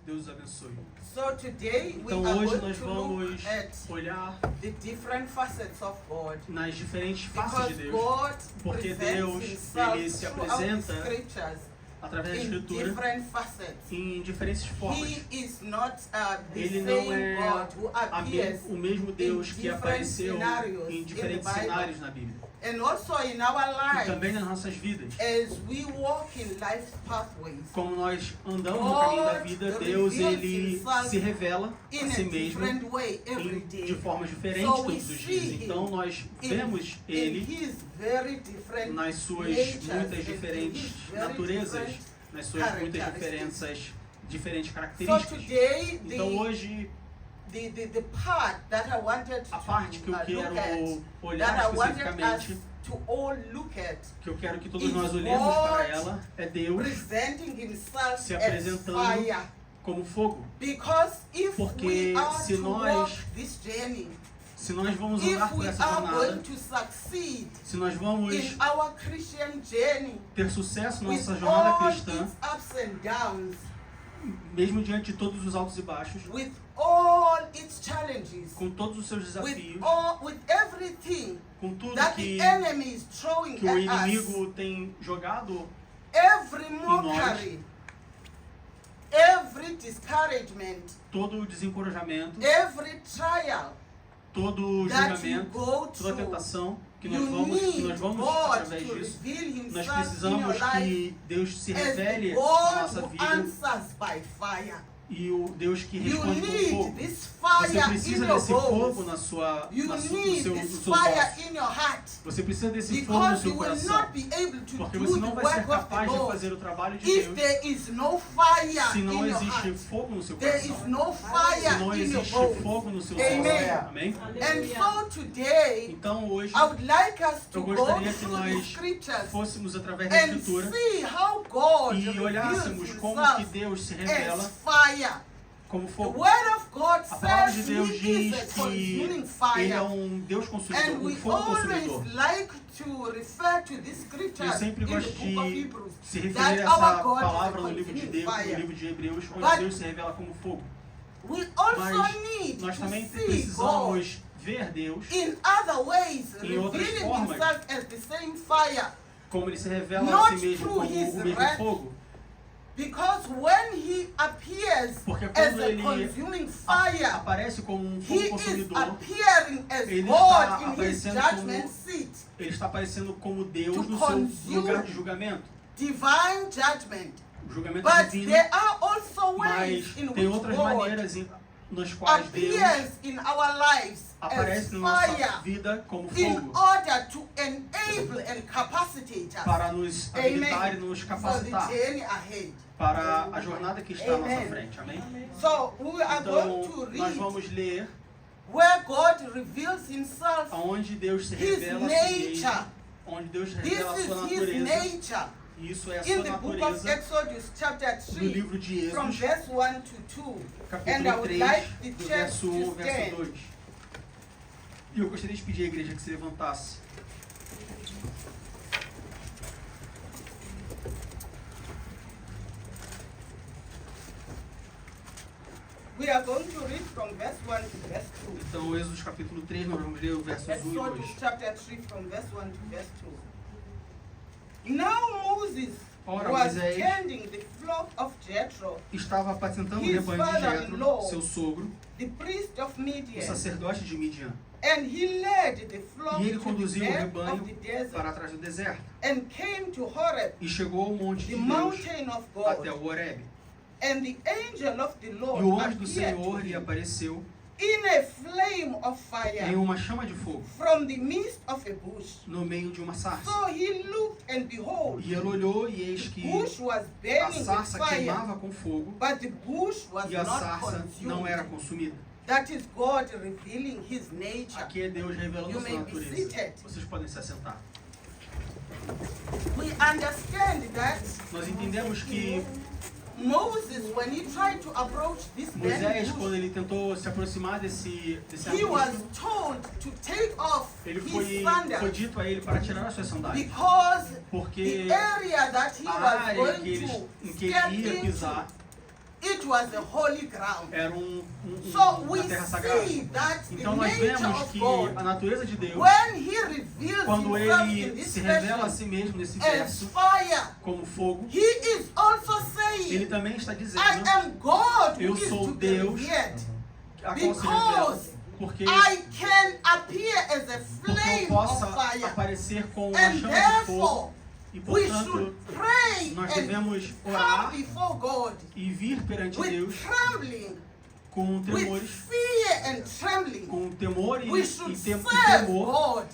Deus os abençoe. So today we Então are hoje going nós to vamos look at olhar the different facets of God. nas diferentes faces Because de Deus, God porque presents Deus himself ele se throughout the apresenta scriptures através da in Escritura different facets. em diferentes formas. He is not the Ele não same é God who appears o mesmo Deus que different apareceu scenarios em in diferentes the Bible. cenários na Bíblia. and also in our E também lives nas nossas vidas. as we walk in life's pathways. Como nós andamos no caminho da vida, Deus ele se revela In a a si mesmo different way every day. de formas diferentes So we todos os see dias. Então nós in vemos in ele his very different nas suas natures muitas and diferentes in his very naturezas, different nas suas muitas characteristics. diferentes So características. today Então hoje the part that I wanted a parte que eu to look at, quero olhar that I wanted us especificamente, to all look at, que eu quero que todos is nós olhemos para God ela, é Deus presenting himself se as apresentando fire. como fogo. Because if Porque we are se to nós- walk this journey, Se nós vamos if andar por we essa are going jornada, to succeed se nós vamos in our Christian journey, ter sucesso na with nossa jornada all cristã, its ups and downs, mesmo diante de todos os altos e baixos, with all its challenges, com todos os seus desafios, with everything com tudo that que the enemy is throwing o at us, inimigo tem jogado, every mockery, every discouragement, todo o desencorajamento, every trial todo o that you julgamento, go toda a through, tentação que you nós vamos need através God disso. to reveal Nós himself in your precisamos life que Deus se as revele the na God nossa who vida answers by fire. e o Deus que You responde com need fogo. this Você fire in precisa your desse fogo bones. na sua, You no need seu, this nos seus fire ossos. in your heart. Você precisa desse fogo no Because seu you will coração. not be able to Porque do você the não vai ser work of the capaz de Lord fazer o trabalho de if Deus there is no fire se in não your existe heart. fogo no seu There is coração. no Se fire não in your existe bones. fogo no seu Amen. coração. Amém? And so today, Então hoje I would like us to eu go gostaria que through the nós scriptures fôssemos através da and Escritura see how God e reveals olhássemos como que himself Deus se as revela fire. como The fogo. word of God A palavra de says Deus he diz is a consuming que Ele é fire. Deus consumidor, And we fogo always consumidor. like to refer to this scripture Eu sempre in the gosto book of de Hebrews se referir that a our essa God palavra is no a livro de consuming Deus, no fire. livro de Hebreus, onde But Deus se revela como fogo. We also Mas need nós to também see God precisamos ver Deus in other ways, Em outras revealing formas. himself as the same fire. como Ele se revela a Not si mesmo through como his o mesmo wrath, fogo. Because when he appears Porque as quando a Ele consuming fire, aparece como um he fogo is consumidor, appearing as Ele God está in his aparecendo judgment como- seat. Ele está aparecendo como Deus To no seu consume lugar de julgamento. Divine judgment. O julgamento But divino, there are also mas ways in tem which outras God maneiras nas quais Deus appears in our lives as aparece na nossa fire vida como in fogo, order to enable and capacitate us para nos habilitar e Amen. nos for the capacitar journey ahead. para a jornada que está à nossa Amen. frente. Amém? So we are going to Então, nós read vamos ler where God reveals himself, aonde Deus se his revela a si mesmo, nature. onde Deus This revela a sua is his natureza. nature. E isso é a In sua the book of natureza Exodus chapter no 3 livro de from Êxodo, verse 1 to 2. And I capítulo would 3, like the do church verso 1 to ao verso stand. 2. E eu gostaria de pedir à igreja que se levantasse. We are going to read from verse 1 to verse 2. Então, Êxodo capítulo 3, nós vamos ler o versos 1 e 2. Exodus chapter 3 from verse 1 to verse 2. Now Moses Ora, was Moisés tending the flock of Jethro, Estava apacentando o His rebanho de father-in-law, Jetro, seu sogro, the priest of o Midian, sacerdote de Midian. and he led the flock E ele to conduziu the o edge rebanho of the desert para trás do deserto. and came to Horeb, E chegou ao monte the de Deus, mountain of até God. o Horebe. And the angel of the E o Lord anjo do appeared Senhor to lhe him apareceu in a flame of em fire uma chama de fogo, from the midst of a bush. no meio de uma sarça. So he looked, and behold, E ele olhou, e eis the que bush was a burning with sarça fire, queimava com fogo, but the bush was e a not sarça não era consumed. consumida. That is God revealing his nature. Aqui é Deus revelando You a sua may be natureza. seated. Vocês podem se assentar. We understand that Nós entendemos que Moses, when he tried to approach this Moisés, burning quando bush, ele tentou se aproximar desse he was arbusto, told to take off ele his foi sandals dito a ele para tirar as suas sandálias. because Porque the area that he a was área going que to em que step ele ia into pisar it was a holy ground. Era So we uma terra sagrada. see that the Então nós nature vemos of que God, a natureza de Deus, when He reveals quando Himself in Ele this se revela a version si mesmo nesse as verso fire, como fogo, He is also Ele saying, também está dizendo, I am God who eu is sou to be Deus, revered. a qual se revela, Because porque I can appear as a eu flame possa of fire. aparecer com uma And chama de fogo, therefore, e we portanto should pray nós and devemos come orar before God e vir perante with Deus trembling, com with tremores, fear and trembling. com temor e We should serve temor, God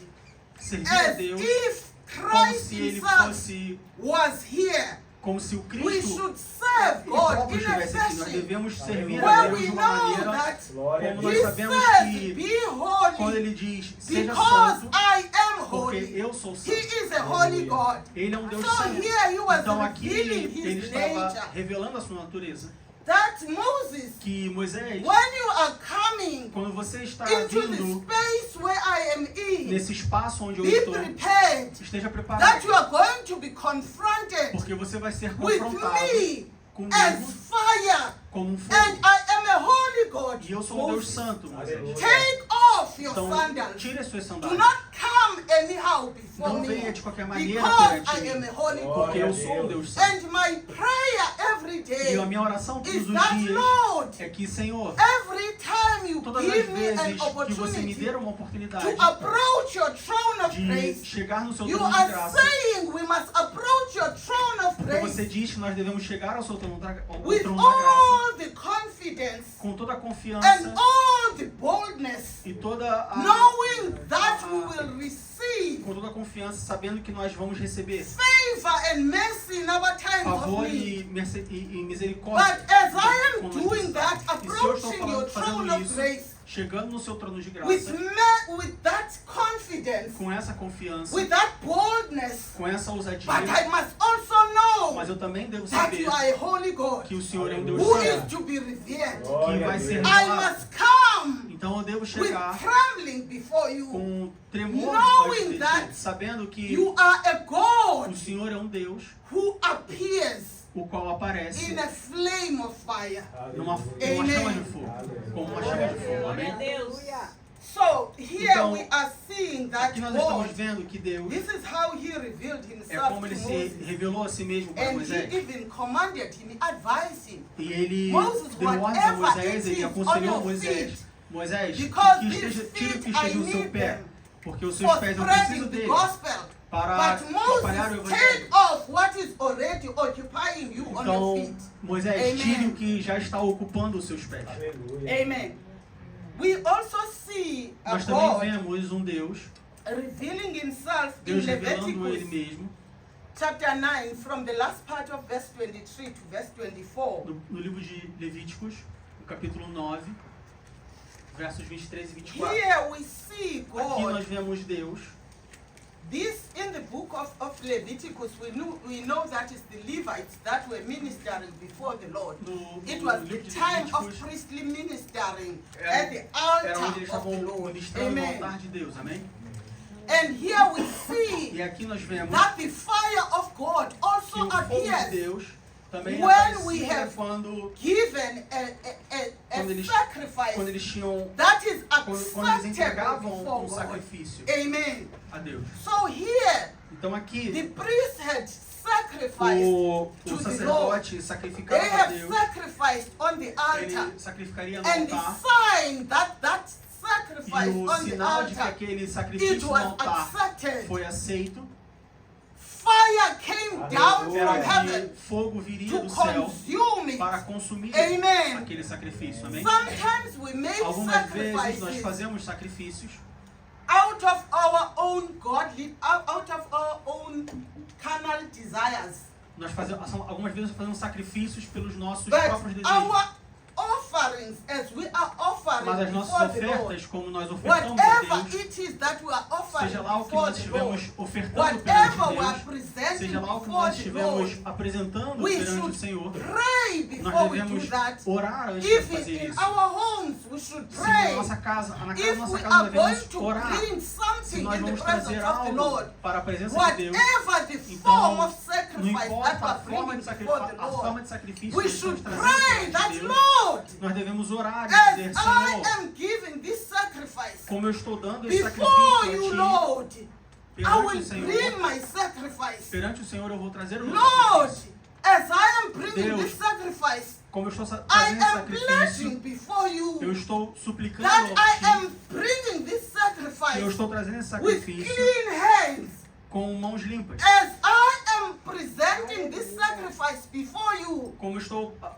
servir a as Deus if como Christ se Ele Himself fosse, was here. como se o We Cristo should serve Ele God próprio in a estivesse aqui. Nós fashion devemos servir a where Deus we de uma know maneira that como nós He sabemos says, que be quando holy Ele diz, seja because santo, I am porque holy. eu sou He santo. is a holy God. Ele é um Deus So santo. here He was Então aqui revealing ele His estava nature. revelando a sua natureza. That Moses, Que Moisés, when you are coming quando você está into the vindo space where I am in, nesse espaço onde eu be estou, prepared esteja that preparado, you are going to be confronted porque você vai ser with confrontado me as comigo fire. como um And fogo. I am a holy God. E eu sou um Deus Moses, santo, Moisés. take off your Então, sandals. tire as suas Do sandálias. not come anyhow before Não me. venha de qualquer maneira Because perante I am mim, a holy porque God. eu sou um Deus santo. And my prayer every day E a minha oração is todos os that, dias Lord, é que, Senhor, every time you todas as give me an vezes que você me opportunity der uma to oportunidade approach your throne of de grace, chegar no seu you trono de are graça, saying we must approach your throne of porque você grace diz que nós devemos chegar ao seu trono ao with trono da graça all the confidence com toda a and confiança all the boldness, e toda a knowing that we will receive com toda a confiança, sabendo que nós vamos receber favor and mercy in our times of favor need. e misericórdia. But as I am quando nós doing that, precisamos. E se eu estou approaching your throne fazendo of isso, grace chegando no seu trono de with, graça, with that confidence, com essa confiança, with that boldness, com essa ousadia, but I must also know mas eu também devo that saber you are a holy God que o Senhor é um Deus who is santo, to be revered. que vai ser I revelado. must come Então eu devo with chegar trembling before you. com tremor Knowing diante de that ti, sabendo que You are a God o Senhor é um Deus who appears o qual aparece in a flame of fire. numa Amen. chama de fogo, como uma chama de fogo, amém? So here Então, we are seeing that Aqui nós estamos God, vendo que Deus this is how He revealed é Himself como ele to se Moses. revelou a si mesmo para And He Moisés. even commanded him, advised him. E ele Moses, deu ordens a whatever Moisés, it ele is aconselhou on a your Moisés, feet, Moisés, because que these esteja, tire o que feet, esteja I no seu need pé, them porque os seus for pés eu preciso spreading the deles gospel. para But espalhar o Moses, evangelho. take off what is already occupying you on your Então, feet. Moisés, Amen. tire o que já está ocupando os seus pés. Amen. We also see a Nós também God vemos um Deus, revealing Himself in Deus revelando Ele Leviticus mesmo, chapter 9, from the last part of verse 23 to verse 24. no livro de Levíticos, no capítulo 9, versos 23 e 24. Here we see Aqui God. nós vemos Deus. This in the book of Leviticus, we know that it's the Levites that were ministering before the Lord. No It was the livro de time of Levíticos, priestly ministering Era- at the era onde altar eles of the estavam Lord. ministrando no Amen. altar de Deus, amém? And here we see E aqui nós vemos that the fire of God que also o fogo de appears Deus também when we aparecia have quando given Quando a eles- sacrifice eles tinham that is quando eles acceptable entregavam before um God. sacrifício Amen. a Deus. So here, Então aqui the priest had sacrificed. o to the sacerdote They sacrificava a have Deus, sacrificed on the altar. ele sacrificaria no And the altar, sign that e sacrifice o on the sinal de que altar, aquele it sacrifício no was altar accepted. foi aceito, Fire came down from era heaven que fogo viria to do céu consume it. para consumir Amen. aquele sacrifício, amém? Sometimes we make Algumas vezes nós sacrifices fazemos sacrifícios out of our own godly, out of our own carnal desires. Algumas vezes nós fazemos sacrifícios pelos nossos But próprios desejos. our offerings, as we are offering Mas as nossas before the Lord, ofertas, como nós ofertamos a whatever Deus, it is that we are offering seja lá o que before nós the estivermos Lord, ofertando whatever perante we are Deus, presenting seja lá o que before nós the estivermos Lord, apresentando we perante o should Senhor, pray nós before we do devemos that. orar antes de If fazer in isso. our homes we should Se na pray, nossa casa, na if nossa we casa are nós going devemos to orar, bring se something nós in the vamos presence trazer of the algo Lord, para a presença de Deus, whatever the então, form of sacrifice that importa a we're forma bringing de before sacrifício, the a forma Lord. de sacrifício We que estamos should trazendo pray diante that, de Deus, Lord, nós devemos orar e as dizer, I Senhor, am giving this sacrifice como eu estou dando esse before sacrifício you, a Ti, Lord, I perante will o Senhor, bring my sacrifice. perante o Senhor eu vou trazer o meu Lord, sacrifício. as I am bringing Deus, this sacrifice, Como eu estou I trazendo esse am pledging sacrifício, before eu you estou suplicando that a I Ti, am bringing this eu sacrifice estou trazendo esse with sacrifício clean hands. com mãos limpas. As I am presenting this sacrifice before you,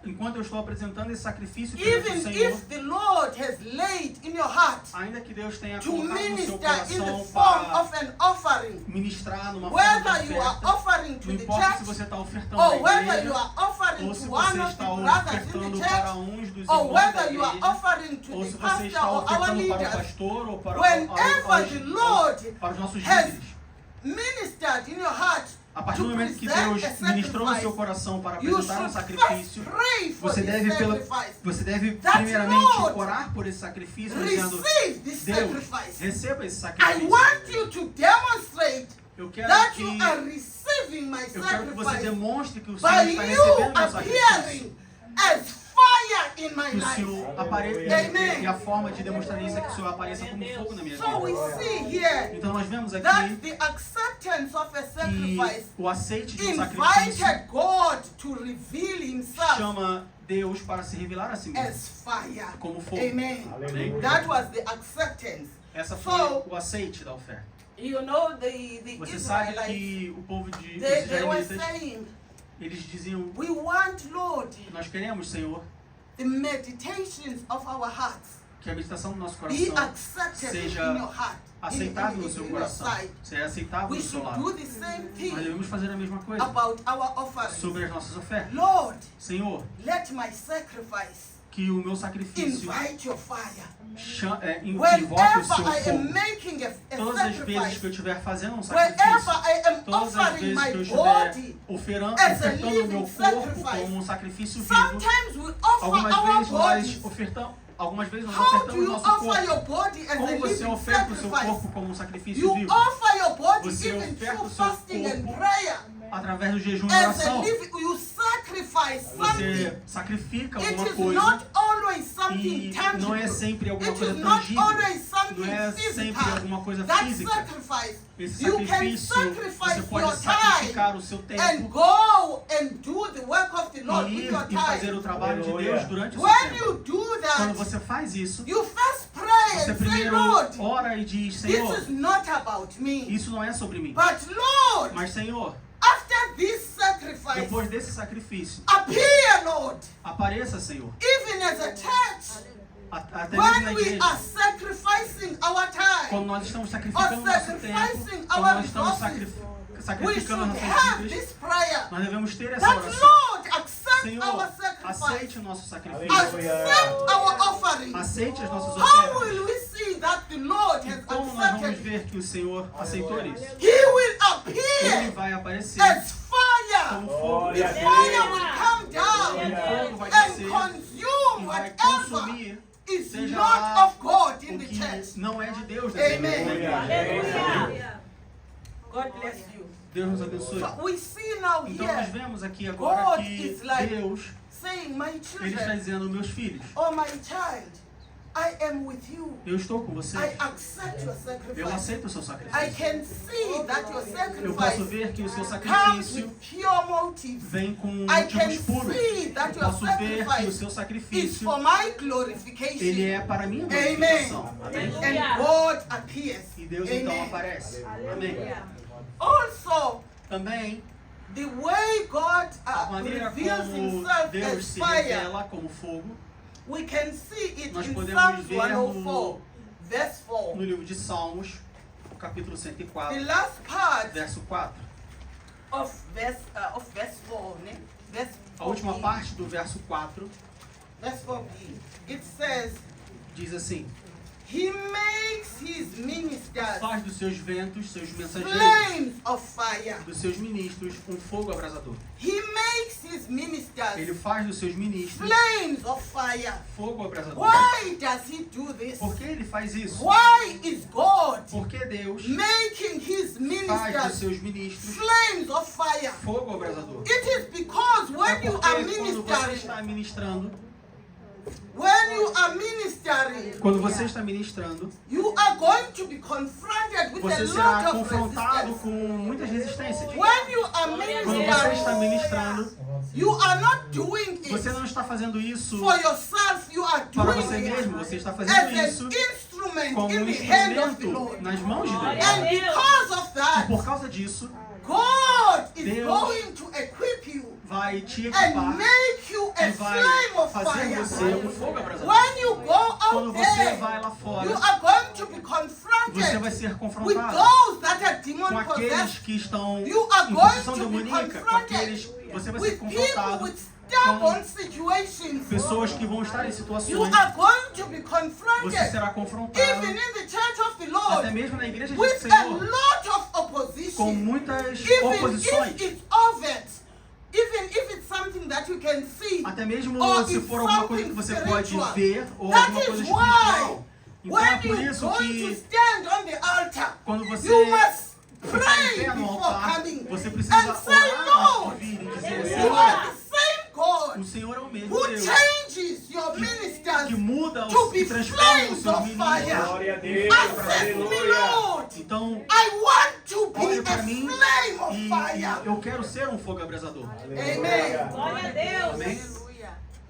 Enquanto eu estou apresentando esse sacrifício perante o even Senhor, if the Lord has laid in your heart ainda que Deus tenha to colocado no seu minister in the coração form para of an offering, ministrar numa forma whether de you are oferta, offering to não the importa se church, você está ofertando or na whether you igreja, are offering ou to se one você of the está brothers in ofertando the para church, uns dos or irmãos da whether you are igreja, offering to ou the se você pastor está or our ofertando para o leaders. pastor ou para, Whenever the Lord para os nossos has líderes. ministered in your heart A partir to do momento que present Deus a ministrou no seu sacrifice, coração para you apresentar um should sacrifício, first pray for você this deve, sacrifice. você deve That primeiramente Lord orar por esse sacrifício, dizendo, Receive this Deus, sacrifice. receba esse I sacrifício. want you to demonstrate Eu quero that que, you are receiving my eu quero que você sacrifice demonstre que o by Senhor está you recebendo meu sacrifício. appearing as fire in my Que o life. Senhor apareça, Amen. e a forma de demonstrar isso é que o Senhor apareça como fogo na minha So we vida. see here Então nós vemos that aqui the acceptance of a que sacrifice o aceite de um sacrifício invited God to reveal himself chama Deus para se revelar a si mesmo as fire. como fogo. Amen. Amém? That was the acceptance. Essa foi So, o aceite da oferta. You know, the Você sabe Israelites, que o povo de they were israelitas, saying, eles diziam, we want, Lord, nós queremos, Senhor, the meditations of our hearts que a meditação do nosso be coração accepted seja in your heart, aceitável no seu in your coração, sight. seja aceitável We no seu should do lado. the same Nós thing devemos fazer a mesma coisa about our offerings. sobre as nossas ofertas. Lord, Senhor, let my sacrifice que o meu sacrifício invite your fire. invoque o seu Whenever I am fogo. making a Todas as vezes sacrifice, que eu estiver fazendo um wherever sacrifício, I am todas as offering vezes que eu my estiver body, ofertando as a o meu living corpo sacrifice. como um sacrifício vivo, sometimes we offer algumas our vezes nós bodies. ofertamos, algumas vezes nós How do ofertamos you nosso offer corpo. your body as a Como você living oferta o seu sacrifice? corpo como um sacrifício You vivo? offer your body Você even oferta through o seu fasting and corpo prayer. Através do jejum e As a oração. living, you sacrifice Você something. sacrifica It alguma is coisa not always something e não tangible. é sempre alguma It coisa is not tangível. always Não something é sempre physical. alguma coisa That física. sacrifice, Esse you can sacrifício, sacrifice você pode your sacrificar time o seu and tempo go and do the work of the Lord e with ir your e fazer time. o trabalho de Deus durante o seu When tempo. you do Quando that, você faz isso, you first pray você and say, primeiro Lord, ora e diz, this Senhor, is not about me, isso não é sobre mim. but Lord, Mas, Senhor, after this sacrifice, depois desse sacrifício, appear, Lord, apareça, Senhor. even as a church, Até mesmo na when we igreja. are sacrificing our Quando time, nós estamos sacrificando o nosso tempo, sacrificing quando our nós estamos resources, we sacrificando should nossas have vidas, this prayer nós devemos ter essa that oração. Lord accept Senhor, our sacrifice, aceite o nosso sacrifício. accept our offering. Aceite as nossas How ofertas. will we see that the Lord E has como nós vamos accepted? ver que o Senhor aceitou isso? He will Ele appear vai aparecer as fire. como fogo. The Glória a fire will come O down fogo vai and descer e consume vai whatever consumir is seja not lá of God in o the que church. não é de Deus dessa Amen. igreja. God bless you. Deus nos abençoe. So we see now Então nós here vemos aqui agora God que is like Deus, saying, my Ele está children, dizendo, meus filhos, oh my child, I am with you. eu estou com vocês. I accept your Eu sacrifice. aceito o seu I sacrifício. can see that your Eu posso sacrifice ver que o seu comes sacrifício with pure motives. vem com I can motivos puros. see Eu that your posso ver que o sacrifice seu is sacrifício, for my ele glorification. é para a minha Amen. glorificação. Amém? And God appears. E Deus então Amen. aparece. Amém. Also, Também, the way God a maneira reveals como himself Deus as se fire, revela como fogo, we can see it nós in podemos Psalms ver 104, verse 4. no livro de Salmos, capítulo The 104, last part verso 4. of verse 4, né? Verse A última 4b. parte do verso 4 Verse 4b. It says, diz assim: He makes his ministers faz dos seus ventos, seus mensageiros, flames of fire. dos seus ministros, um fogo abrasador. He makes his Ele ministers faz dos seus ministros flames of fire. fogo abrasador. Why does he do this? Por que ele faz isso? Why is God Por que Deus making his faz dos ministers seus ministros flames of fire? fogo abrasador? It is because É when you porque are quando você ministering, está ministrando, quando você está ministrando, you are going to be confronted with a você lot será of confrontado resistance. com muitas resistências. When you are Quando você está ministering, ministrando, you are not doing você it não está fazendo isso for yourself, you are para doing você it mesmo, você está as fazendo an isso instrument como in um the hand of the instrumento Lord. nas mãos de Deus. And because of E that, por causa disso, God is Deus going to equip you vai te and equipar make you a e vai flame of fazer você fire. um fogo abrasador. When you go Quando out você there, vai lá you fora, are going to be você vai confronted ser with confrontado those that are com demon aqueles possessed, que estão You are em going posição to be demoníaca, com confronted aqueles, você vai ser with people confrontado with stubborn situations. pessoas que vão estar em You situações, are going to be você confronted, será confrontado, even in the church of the até Lord, mesmo na igreja do with a Senhor, lot of com opposition. muitas Even oposições, if it's overt, even if it's something that you can see, até mesmo or se it's for alguma coisa que something você pode spiritual. ver ou That alguma coisa is espiritual. Então é when por you're isso going to que stand on the altar, quando você you must ficar em pray pé no before altar, coming você precisa and say, orar antes de Lord, vir e dizer, you Senhor, are the same God o Senhor é o mesmo who Deus changes your que ministers muda, to be que transforma os flames seus of fire. ministros. Glória a Deus, Accept me, aleluia. Lord. Então, I want to be olha a para mim flame of e fire. eu quero ser um fogo abrasador. Amen. Glória a Deus. Amém?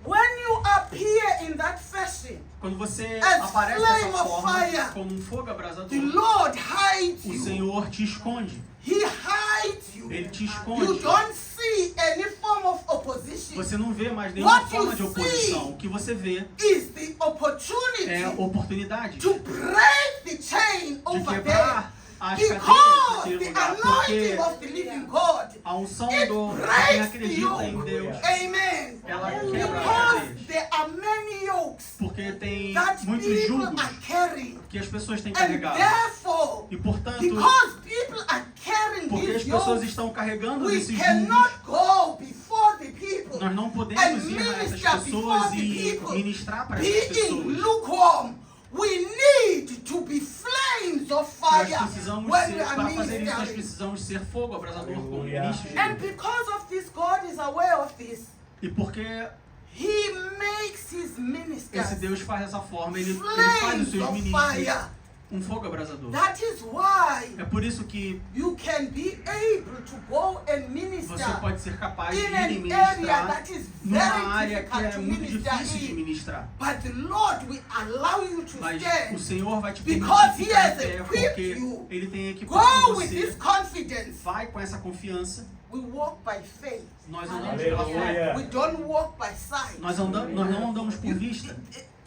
When you appear in that fashion, Quando você As aparece flame dessa of forma, fire. como um fogo abrasador, the Lord hides o you. Senhor te esconde. He hides you. Ele te You esconde. don't see any form of opposition. Você não vê mais nenhuma What you forma de see oposição. O que você vê Is the opportunity é oportunidade to break the chain de over there. quebrar as cadeias Because naquele the lugar. anointing Porque of the living God, a unção it do quem breaks the acredita em yoke. Deus, Amen. ela quebra as Because cadeias. there are many yokes Porque tem that muitos people jugos are carrying. que as pessoas têm And carregado. therefore, E portanto, because people are carrying porque as these pessoas yokes, estão carregando we esses jugos, cannot go before the people nós não podemos and ir a essas minister pessoas before the e people ministrar para essas being pessoas. lukewarm. We need to be flames of Nós fire precisamos when ser, we are para fazer isso, nós ministering. precisamos ser fogo abrasador como Aleluia. ministros de And Deus. because of this, God is aware of this. E porque He makes his esse ministers Deus faz dessa forma, ele faz flames os seus of ministros fire. um fogo abrasador. That is why É por isso que you can be able to go and minister você pode ser capaz de in ir e an area ministrar that is numa very área que difficult é to muito minister difícil de in. ministrar. But the Lord will allow you to Mas o stand. Senhor vai te permitir Because He ficar em has pé, equipped porque you. Ele tem equipado Go with this você. confidence. Vai com essa confiança. We walk by faith. Nós andamos pela fé. Aleluia. We don't walk by sight. Nós não andamos por vista.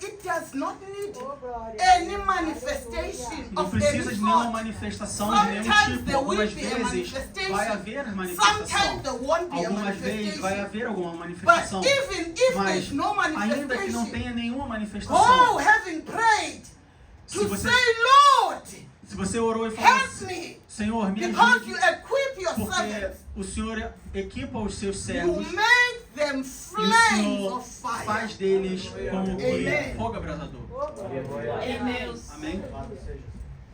It does not need any manifestation Não of precisa any de nenhuma sort. manifestação de nenhum Sometimes tipo. there will Algumas be a vezes manifestation. vai haver manifestação. Sometimes there won't be a Algumas vezes vai manifestation. haver alguma But manifestação. even if Mas there's no ainda que não manifestation, tenha nenhuma go manifestação, having prayed se to você, say, Lord, se você orou e falou help assim, me. Senhor, me Because ajude, you equip your porque servants. o Senhor equipa os seus You servos make them e o flames Senhor of fire. faz deles como que Amen. fogo abrasador. Amen. Amém?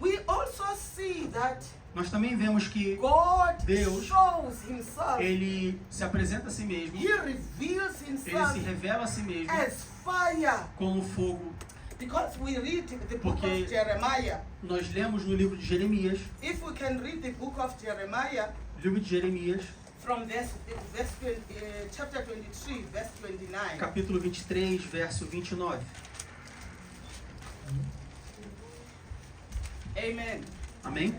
We also see that Nós também vemos que God Deus, shows himself. Ele se apresenta a si mesmo, He reveals Ele himself se revela a si mesmo as fire. como fogo. Because we read the book Porque of Jeremiah. nós lemos no livro de Jeremias, If we can read the book of Jeremiah livro de Jeremias, from chapter 23, verse 29. capítulo 23, verso 29. Amen. Amém?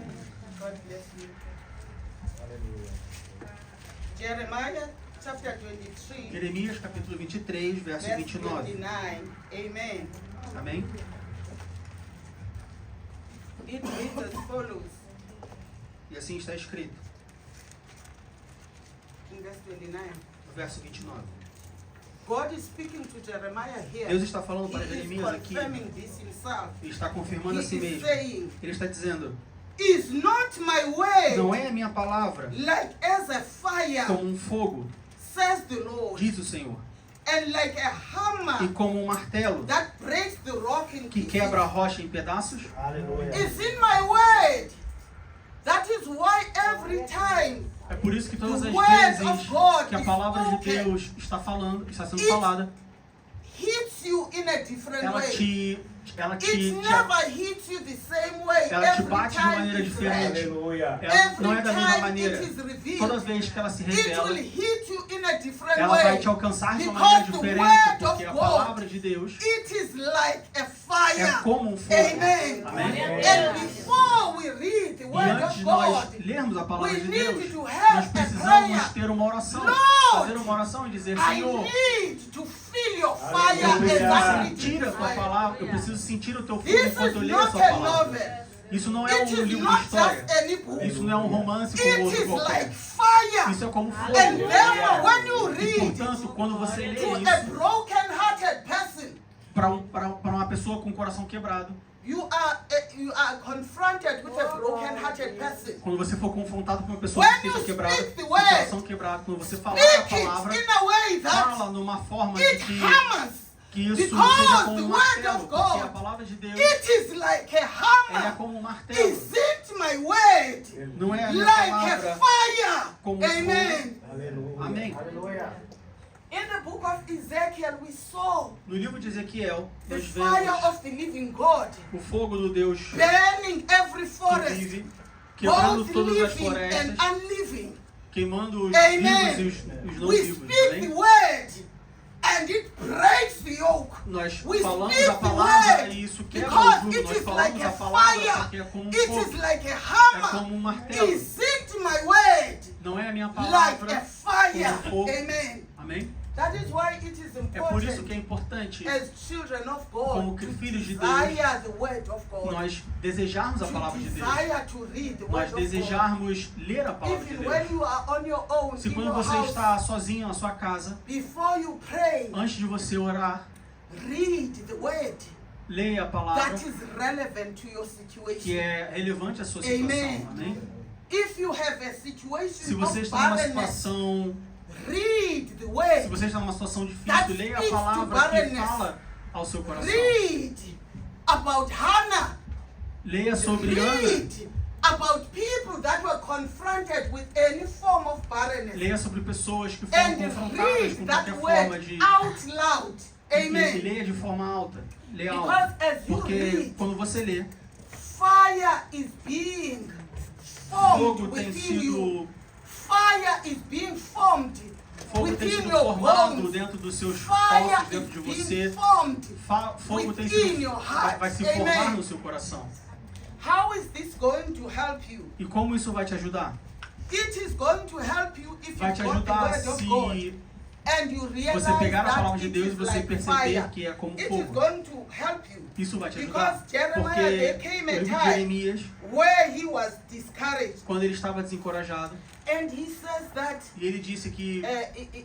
God bless you. Jeremiah chapter 23, Jeremias, capítulo 23, verso verse 29. 29. Amen. Amém? It reads as follows E assim está escrito, in verse 29. no verso 29. God is speaking to Jeremiah here. Deus está falando para He is Jeremias aqui confirming this himself. e está confirmando He a si is mesmo. saying, Ele está dizendo, is not my word não é a minha palavra like as a fire, como um fogo, says the Lord, diz o Senhor, and like a e hammer como um martelo that breaks the rock in que pieces? quebra a rocha em pedaços? It's in my word. That is why every time É por isso que todas The as word vezes of God que a is palavra de spoken. Deus está sendo It falada, hits you in a different ela way. te It never hits you the same way ela te every bate de time maneira it's diferente. read. Ela não é Every da mesma time maneira. it is revealed, Toda vez que ela se it revela, will hit you in a different ela vai way. te alcançar de uma maneira Because the diferente, word porque of a God, palavra de Deus It is like a fire. é como um fogo. Amen. Amém? And before we read the E word antes of de nós God, lermos a palavra we de need Deus, to have nós a precisamos prayer. ter uma oração. Lord, Fazer uma oração e dizer, I Senhor, need to feel your eu fire preciso as I read sentir a this tua word. palavra, eu preciso sentir o teu fogo This enquanto eu is leio a not sua a palavra. novel. Isso não é It um is livro de not história. just any book. Isso não é um romance como It outro is qualquer. like fire. Isso é como fogo. And therefore, when you E read portanto, quando você lê to a isso broken-hearted person, para uma pessoa com o coração quebrado, you are confronted with a broken-hearted person. quando você for confrontado com uma pessoa When que you esteja quebrada, speak the com o word, coração quebrado, quando você falar a Speak palavra, it in a way that fala numa forma de it que hammers. isso Because seja como the um word martelo, of porque God, a palavra de Deus, It is like a ela é hammer. como um martelo, Isn't my word não é a minha like a palavra fire? como um Amen. fogo. Amém. In the book of Ezekiel, we saw No livro de Ezequiel, the nós fire vemos of the living God o fogo do Deus burning every que forest, vive, quebrando both todas as living and florestas, unliving. queimando os Amen. vivos e os não We vivos. speak the Amém? word and it breaks the yoke. Nós We falamos speak a the palavra word e isso quebra o because jugo. it Nós is falamos like a a palavra fire. porque é como um It is fogo, like a é hammer. como um martelo. Isn't my word Não é a minha like a palavra fire? como um fogo. Amen. Amém? That is why it is É por isso que é important importante as children of como God que to filhos de desire the word of God, nós desejarmos a to palavra de Deus. desire to read the Nós word of God. desejarmos ler a palavra de Even when Deus. you are on your own Se in quando your você house, está sozinho na sua casa, before you pray, antes de você orar, read the word leia a palavra that is relevant to your situation. que é relevante à sua situação. Amen. Amém? If you have a Se situation você of está numa barrenness, situação, read the se word. você está numa situação That difícil, leia a speaks to palavra que barrenness. fala ao seu coração. Read about Hannah. Leia sobre Ana. Read about people that were confronted with any form of barrenness. Leia sobre pessoas que foram And confrontadas read com that qualquer forma word de... out loud. E Amen. leia de forma alta. Leia alto. Because as you Porque read, quando você lê, fire is being formed fogo tem within you. sido, Fire is being formed fogo tem within sido your formado bones. dentro dos seus Fire ossos, dentro de is você. being formed. Fogo tem within sido, your heart. vai se Amen. formar no seu coração. How is this going to help you? E como isso vai te ajudar? It is going to help you if Vai you te got the ajudar word of God se and you realize você pegar a that palavra de it Deus e is você like perceber fire. que é como It is fogo. going to help you Isso vai te ajudar. because Jeremiah, Porque there came o a livro de time Jeremias, where he was discouraged, quando ele estava desencorajado, and he says that e ele disse que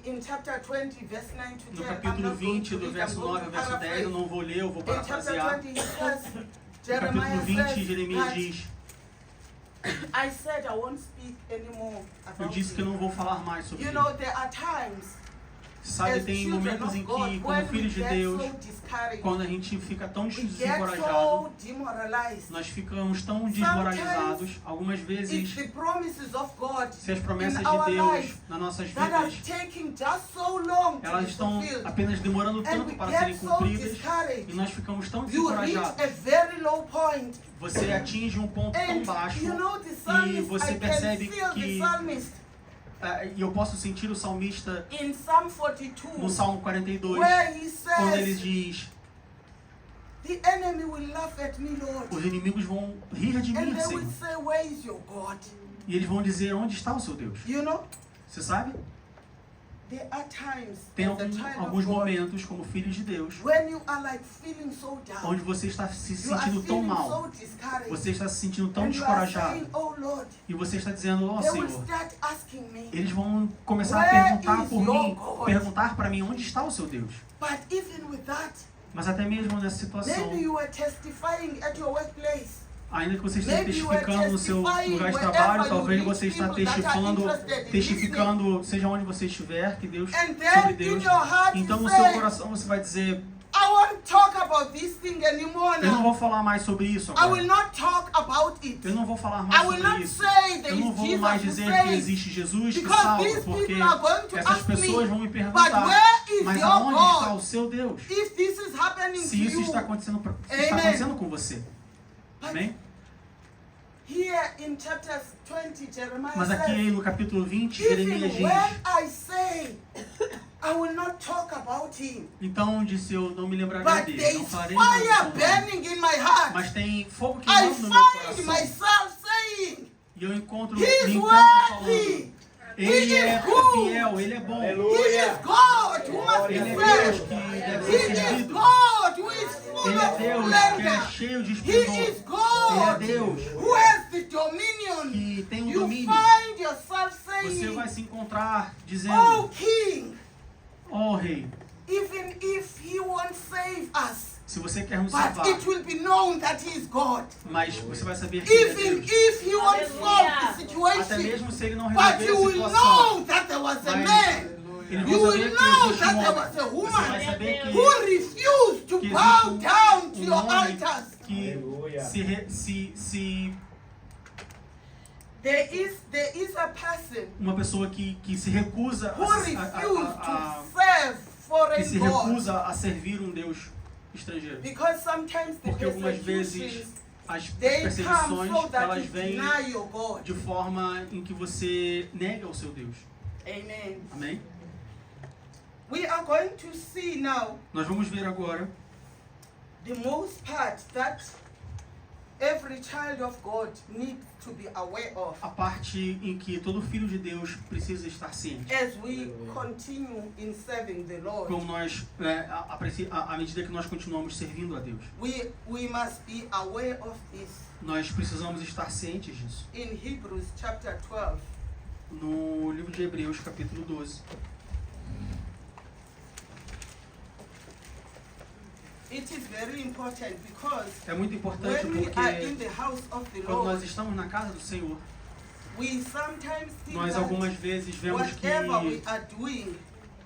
in chapter 20 verse 9 to 10, no I'm capítulo not going 20, to do read, verso I'm going 9 ao to verso 10, eu paraphrase. não vou ler, eu vou In chapter parafrasear. 20 he says, No Jeremiah capítulo 20, says Jeremias that diz, I said I won't speak anymore eu about disse que eu you. não vou falar mais sobre You ele. know, there are times Sabe, as tem children momentos of em God, que, como when we filhos de get Deus, so discouraged, quando a gente fica tão we get desencorajado, so demoralized. nós ficamos tão desmoralizados, algumas It's vezes, the promises of God se as promessas in de our Deus life nas nossas that are vidas, taking just so long to elas be estão fulfilled. apenas demorando And tanto we para get serem so cumpridas, e discouraged. nós ficamos tão You reach desencorajados. a very low point. Você atinge um ponto tão And baixo, you know the e psalmist, você I can percebe feel the que, psalmist e eu posso sentir o salmista in Psalm 42 no Salmo 42, where he quando ele says, diz, the enemy will laugh at me, Lord. os inimigos vão rir de And mim, they Senhor. will say, where is your God? E eles vão dizer, onde está o seu Deus? You know? Você sabe? there are times Tem as a child alguns of God, momentos, como filhos de Deus, when you are like feeling so down, onde você está se you are sentindo tão feeling mal, so discouraged, você está se sentindo tão and you are descorajado, saying, oh Lord, e você está dizendo, ó they will Senhor, start asking me, eles vão começar a Where perguntar is por your mim, God? perguntar para mim onde está o seu Deus. but even with that, Mas até mesmo nessa situação, maybe you are testifying at your workplace. ainda que você esteja Maybe you are testificando no seu testifying lugar de wherever trabalho, you talvez meet você está people that are testificando, interested in testificando, seja onde você estiver, que Deus, And then sobre in Deus. your heart you Então no say, seu coração você vai dizer, I won't talk about this thing anymore eu não now. vou falar mais sobre isso I will agora. not talk about it. Eu não vou falar I mais will sobre not isso. say there Eu não is vou mais Jesus who dizer que saves. existe Jesus que Because salva, these porque people are going to essas ask me, pessoas vão me but perguntar, where is mas your aonde está God? o seu Deus? If this is happening to Se isso you, está acontecendo, Amen. está acontecendo com você. but Amém? here in chapter 20, Jeremiah Mas aqui says, no capítulo 20, Jeremias even diz, when I say, I will not talk about him, então disse eu não me lembrarei but dele, there não is farei nada fire com ele. burning in my heart. Mas tem fogo I queimando no meu find coração. myself saying, E eu encontro, He's me encontro worthy. falando, ele é fiel, ele é bom. He is God who must be Ele é Deus served. que deve He ser is servido. God who is full Ele é of Deus que é splendor. cheio de He esplendor. is Ele é God Deus who has the dominion. que tem o You domínio. find yourself Você vai saying, se encontrar dizendo, oh King, ó Rei, even if he won't save us, se você quer nos but salvar, it will be known that he is God. mas você vai saber que ele é Even Deus. if he won't solve the Até situation, mesmo se ele não but resolver you a will situação, know that there was a mas man. eles You vão will saber que know existe that um there homem. was a Você woman vai saber who refused to que bow existe down to um your homem altars. que se There is a person uma pessoa que se recusa who refused a to serve que foreign se gods. recusa a servir um Deus estrangeiro. Because sometimes the Porque algumas vezes persecutions, as they come perseguições so that elas you vêm deny your God. de forma em que você nega o seu Deus. Amen. Amém? We are going to see now Nós vamos ver agora the most part that every child of God needs to be aware of a parte em que todo filho de Deus precisa estar ciente. as we continue in serving the Lord. Como nós, à medida que nós continuamos servindo a Deus, We must be aware of this. nós precisamos estar cientes disso. In Hebrews chapter 12, No livro de Hebreus, capítulo 12, it is very important because é muito importante when we are in porque the house of the quando nós Lord, estamos na casa do Senhor, we sometimes think nós that algumas vezes vemos que whatever we are doing,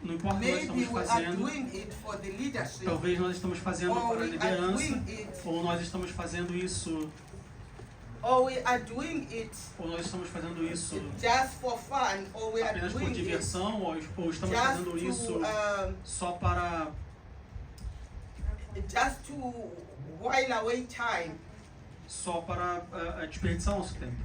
não importa o que nós maybe estamos we are fazendo, doing it for the leadership, talvez nós estamos fazendo or para a we are liderança, doing it, ou nós estamos fazendo isso, or we are doing it ou nós estamos fazendo isso just for fun, or we are apenas por doing it diversão, ou estamos just fazendo isso só para while away time. desperdiçar nosso tempo.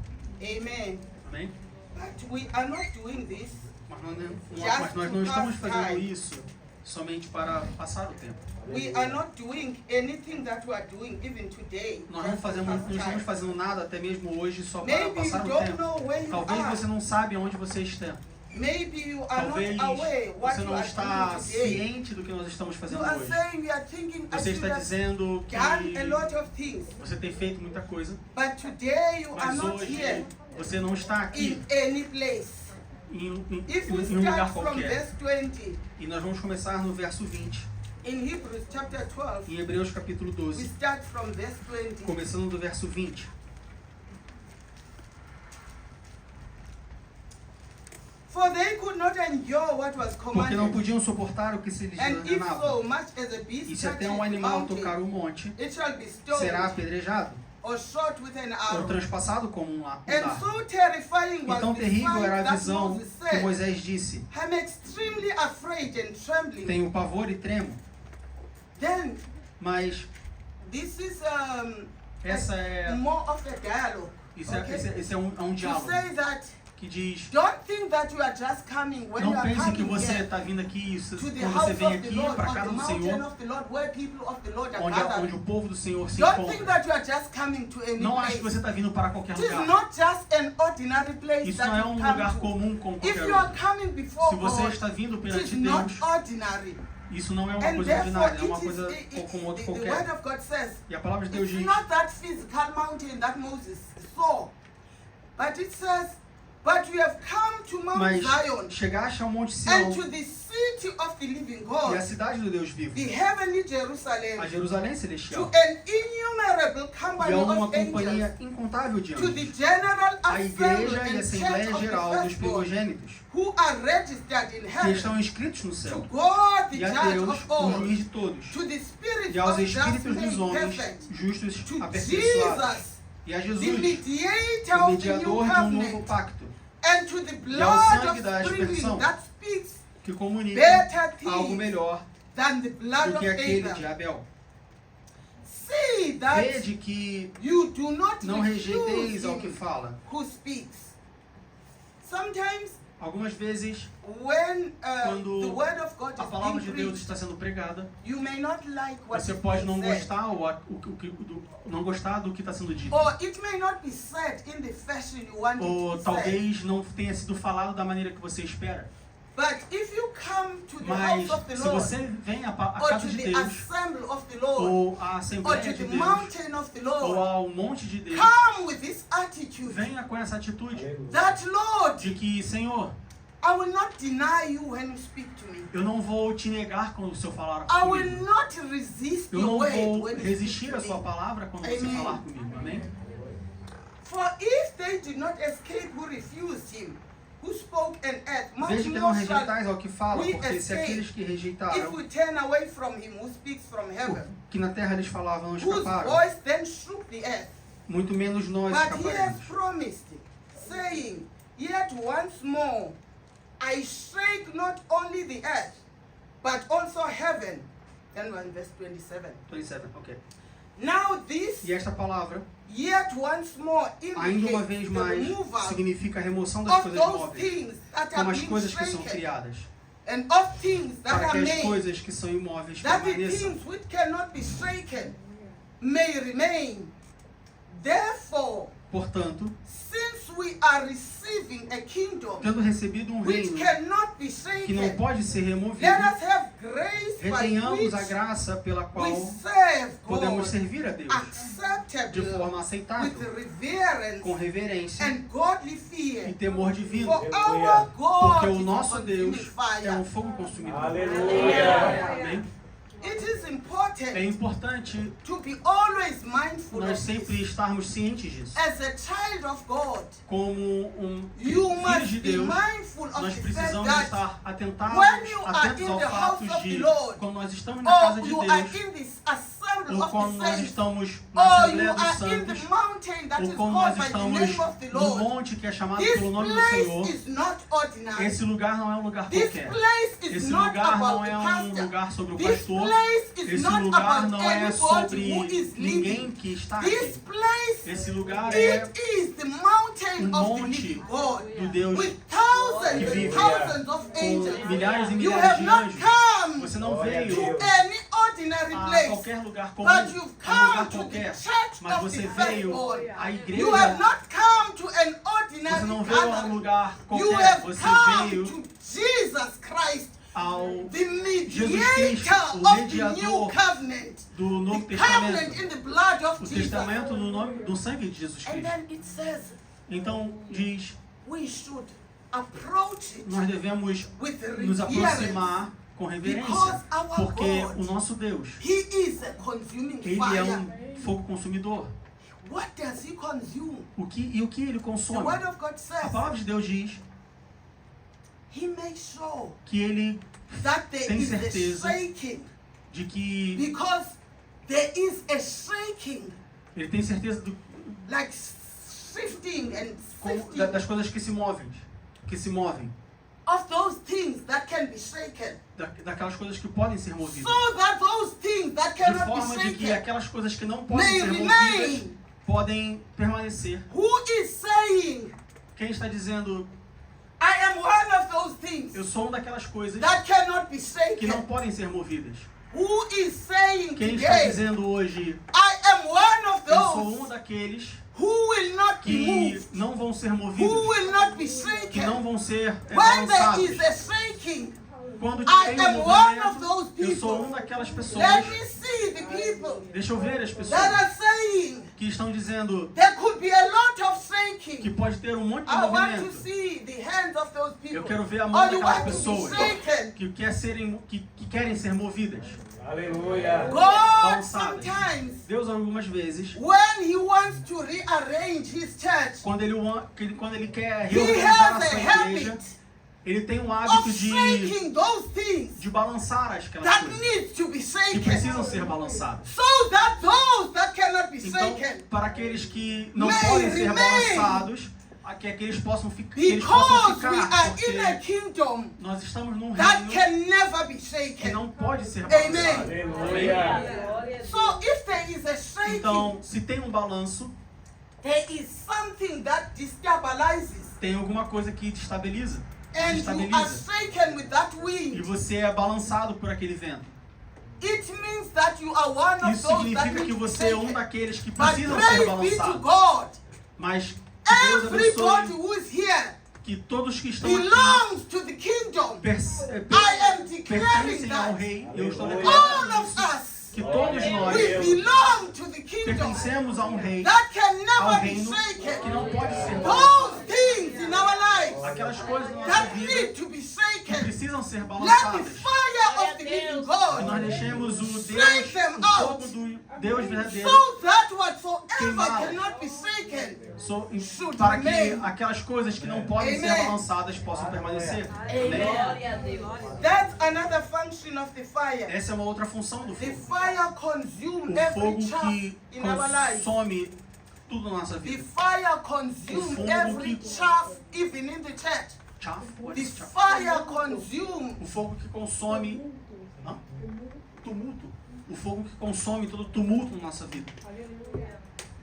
Amen. Amém? But we are not doing this Mas nós não estamos fazendo isso somente para passar o tempo. We are not doing anything that we are doing even today. Nós não estamos fazendo nada até mesmo hoje só para Maybe you passar o don't tempo. know where you Talvez are. você não sabe aonde você está. Maybe you are Talvez not aware what você you não are está doing today. ciente do que nós estamos You fazendo are hoje. saying you are thinking I Você should está have dizendo que done a lot of things, você tem feito muita coisa, but today you are mas not here hoje você não está aqui in any place. em If we um lugar start from qualquer. verse 20, E nós vamos começar no verso 20, in Hebrews chapter 12, em Hebreus capítulo we 12, start from verse 20. começando do verso 20. For they could not endure what was Porque não commanded, podiam suportar o que se lhes and if ordenava. so much as a E beast se até touches the animal tocar mountain, o monte, it shall be será stoned apedrejado, or shot with an ou arrow. transpassado como um And dardo. so terrifying E was tão the terrível sight era a that visão Moses que said, Moisés disse: I'm extremely afraid and trembling. tenho pavor e tremo. Then Mas this is essa é, more of a dialogue. esse é Okay? um To diálogo. say that que diz: don't think that you are just coming when you não are pense que coming você here está vindo aqui, to the quando house você vem of the aqui Lord, para a on casa the do mountain Senhor, of the Lord, where people of the Lord are onde o gathering. povo do Senhor se Don't think encontra. that you are just coming to any Não ache que place. você está vindo para qualquer It is lugar. not just an ordinary place Isso that não é you um lugar come to. comum como If qualquer you are outro. coming before Se você God, está vindo it perante is not Deus, ordinary. isso não é uma And coisa therefore, ordinária, é uma coisa como outra the word qualquer. of God says, E a palavra de Deus it's diz: not that physical mountain that Moses saw, but it says, but we have come to Mount mas Zion chegaste ao Monte Sião and to the city of the living e a God, cidade do Deus vivo, the heavenly a Jerusalem, Jerusalém to celestial, an innumerable e company a uma of angels, companhia incontável de to the anjos, general a assembly igreja e a and church assembleia of the geral dos firstborn, primogênitos, who are registered in que heaven, estão inscritos no to céu, God the e a judge Deus, of o all, juiz de todos, to the spirits e aos of just espíritos made dos homens perfect, justos to aperfeiçoados, Jesus, e a the Jesus, mediator o of the new mediador de um novo covenant, pacto, and to the ao blood sangue of da sprinkling aspersão, that speaks que comunica better algo things melhor than the blood do of que aquele de Abel. Abel. See that Vede que you do not não rejeiteis refuse ao que him fala. who speaks. Sometimes Algumas vezes, when quando the word of God a is palavra being de Deus preached, está sendo pregada, you may not like what você is pode being não said. gostar não gostar do que está sendo dito. Or it may not be said in the fashion you want Ou it to be said. talvez não tenha sido falado da maneira que você espera. But if you come to the Mas house of the se Lord, você vem à or casa to de the Deus, assembly of the Lord, ou à or Assembleia to de the Deus, mountain of the ou Lord, ao monte de Deus, come with this attitude venha com essa atitude that, Lord, de que, Senhor, I will not deny you when you speak to me. eu não vou te negar quando o Senhor falar I will comigo. not resist Eu your não word vou when you resistir speak a to sua me. palavra quando você Amen. falar comigo. Amém? For if they did not escape who refused him, who spoke and ate, much Veja que não more shall rejeitais ao que fala, we porque se escape aqueles que if rejeitaram, we turn away from him who speaks from heaven, que na terra lhes falavam, não whose escaparam, voice then shook the earth. muito menos nós But he has escaparemos. promised, saying, yet once more I shake not only the earth, but also heaven. Then we're in verse 27. 27, ok. Now this, E esta palavra, yet once more, ainda uma indicates vez the mais, removal significa a remoção das of coisas those móveis, things that como are as being coisas que são shaken, criadas, and of things that para que are as made, coisas que são imóveis that the permaneçam. things which cannot be shaken may remain. Therefore, Portanto, since we are receiving a kingdom tendo recebido um which reino cannot be que não shaken, pode ser removido, let us have grace by retenhamos a which graça pela we qual serve podemos God servir a Deus de acceptably, forma with aceitável, reverence com reverência and godly e fear. temor divino, For our God porque o is a nosso consuming Deus é um fire. fogo consumidor. Aleluia. Amém? It is É important importante to be always mindful nós of sempre this. estarmos cientes disso. As a child of God, Como you filho must de be Deus, mindful of nós the fact precisamos that estar atentados when you are atentos in ao the house fato of the de Lord, quando nós estamos na casa or de you are Deus, in this assembly ou of quando the nós saints, estamos na or you Assembleia dos are in the Santos, mountain that ou is quando called nós by the estamos name of the no Lord, monte que é chamado this pelo nome do place Senhor, is not ordinary. esse lugar não é um lugar This qualquer. place is Esse not lugar about não the é um pastor. lugar sobre o This pastor. place is Esse not lugar about não é anybody sobre who is ninguém living. que está This aqui. place, Esse lugar é it is the mountain of the monte living God, do Deus with thousands que and vive thousands of com angels. milhares e You milhares have de not anjos. come Você não Glória a veio Deus. to any ordinary a place, qualquer lugar comum, but you've a um lugar come to the qualquer, church mas of você the veio firstborn. à You have igreja. not come to an Você ordinary não veio a um gathering. lugar You qualquer, have você come veio to Jesus Christ, ao the Jesus mediator Cristo, o of the mediador new covenant, do Novo the covenant Testamento, in the blood of o Jesus. testamento no nome do sangue de Jesus And Cristo. then it says Então diz, we should approach it nós devemos with nos reverence. aproximar com reverência, Because our porque God, o nosso Deus, He is a consuming ele é fire. um fogo consumidor. What does He consume? O que ele The consome? Word of God A says palavra de Deus diz He makes sure que ele that there tem is a certeza shaking, de que because there is a shaking, ele tem certeza like shifting and das sifting coisas que se movem, of those things that can be shaken, daquelas coisas que podem ser movidas, so that those things that de cannot forma be de que shaken aquelas coisas que não podem may ser movidas remain. podem permanecer. Who is saying Quem está dizendo, I am one of those things eu sou uma daquelas coisas that cannot be que não shaken. podem ser movidas? Who is saying Quem está today, dizendo hoje, I am one of eu sou um those daqueles who will not be que moved, não vão ser who movidos, will not be que não shaken? vão ser When there balançados? is a shaking, Quando I tem am um one of movimento, those eu sou people. uma daquelas pessoas. Let me see the people Deixa eu ver as that pessoas are saying que estão dizendo there could be a lot of que shaking. pode ter um monte de I want to movimento. see the hands of those Eu people. quero ver a Or mão you daquelas want to pessoas be shaken. que querem ser movidas. Aleluia. God Balançadas. sometimes, Deus, algumas vezes, when He wants to rearrange His church, quando ele quer He reorganizar a has sua a igreja, habit ele tem um hábito of shaking those things de balançar aquelas that coisas need to be que shaken, precisam ser balançadas. so that those that cannot be Então, shaken, para aqueles que não May podem ser remain. balançados, que eles possam ficar, because we porque are in a kingdom nós estamos num that reino can never be que shaken. não pode ser Amen. balançado. Aleluia. So if there is a shaking, Então, se tem um balanço, there is something that destabilizes, tem alguma coisa que destabiliza. and you are Destabiliza. shaken with that E wind. você é balançado por aquele vento. It means that you are one of Isso those that significa need que to be você é um shaken. daqueles que But precisam ser praise be to balançados. God, Mas que Deus everybody abençoe who is here que todos que estão aqui belongs to the kingdom. I am declaring pertencem ao that rei. Eu estou all declarando of isso, us, que todos nós we belong to the kingdom pertencemos a um rei, that can ao never be reino que shaken. não pode ser Those balançado. things in our lives Aquelas coisas na nossa that vida need to be que shaken, precisam ser let the balançadas. fire of the living Que nós God, deixemos o Shake them o fogo do Deus verdadeiro so that whatsoever Queimá-las. cannot be shaken should para que remain. aquelas coisas que não podem ser Amen. balançadas possam permanecer. Amém? Glória a Deus. That's another function of the fire. Essa é uma outra função do The fogo. fire consumes O every fogo chaff que in our lives. consome tudo na nossa The vida. fire consumes fogo every que- chaff, even in the church. Chaff? What The is chaff? fire consumes O fogo que consome Hã? Tumulto. O fogo que consome todo tumulto na nossa vida.